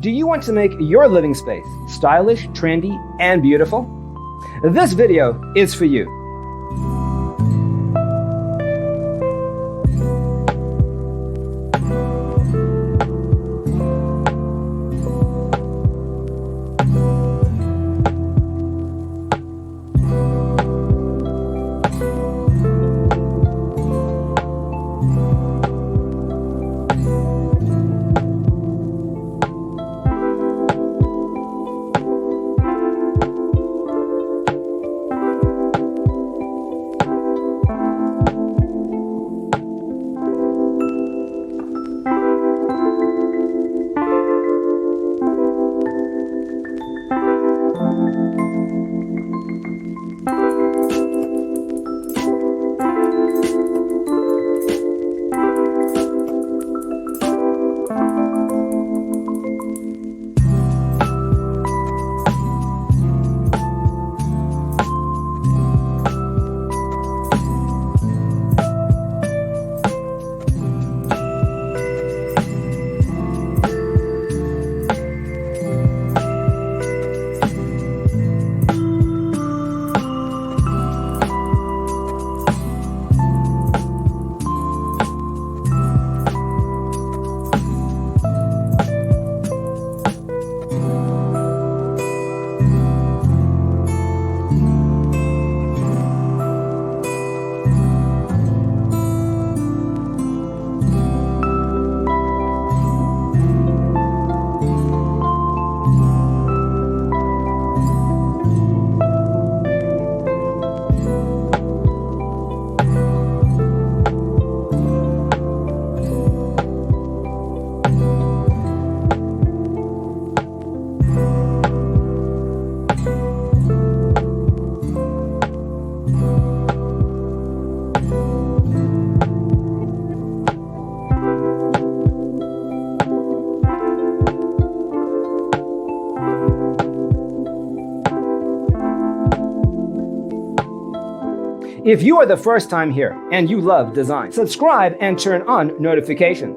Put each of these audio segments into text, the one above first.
Do you want to make your living space stylish, trendy, and beautiful? This video is for you. If you are the first time here and you love design, subscribe and turn on notifications.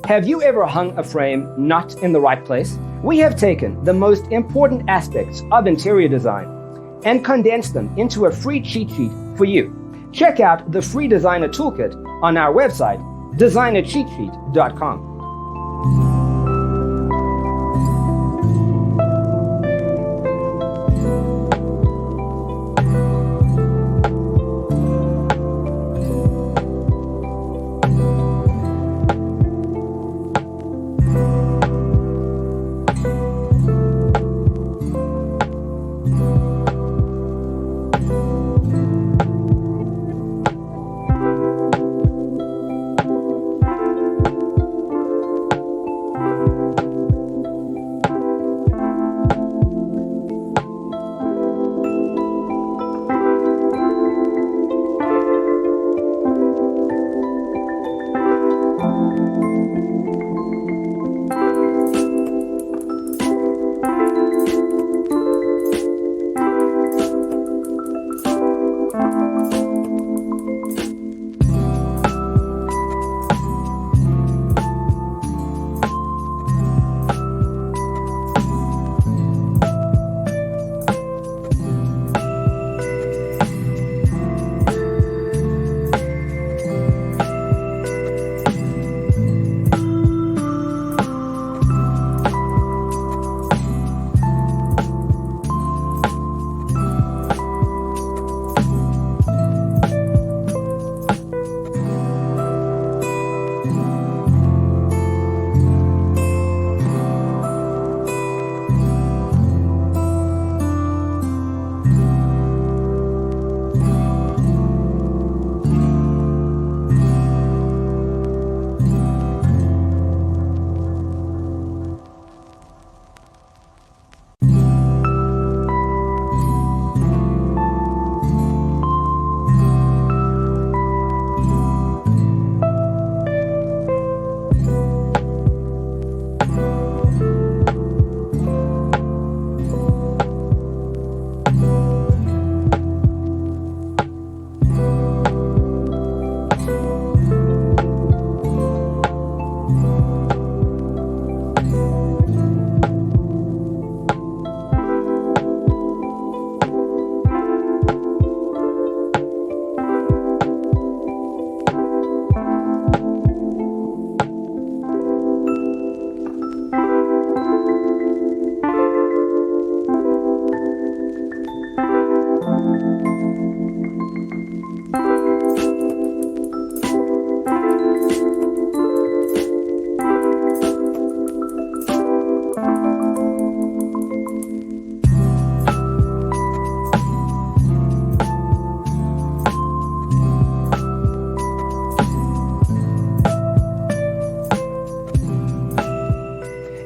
Have you ever hung a frame not in the right place? We have taken the most important aspects of interior design and condensed them into a free cheat sheet for you. Check out the free designer toolkit on our website, designercheatsheet.com.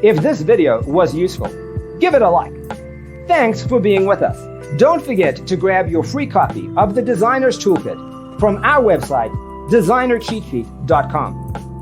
If this video was useful, give it a like. Thanks for being with us. Don't forget to grab your free copy of the Designer's Toolkit from our website, designercheatsheet.com.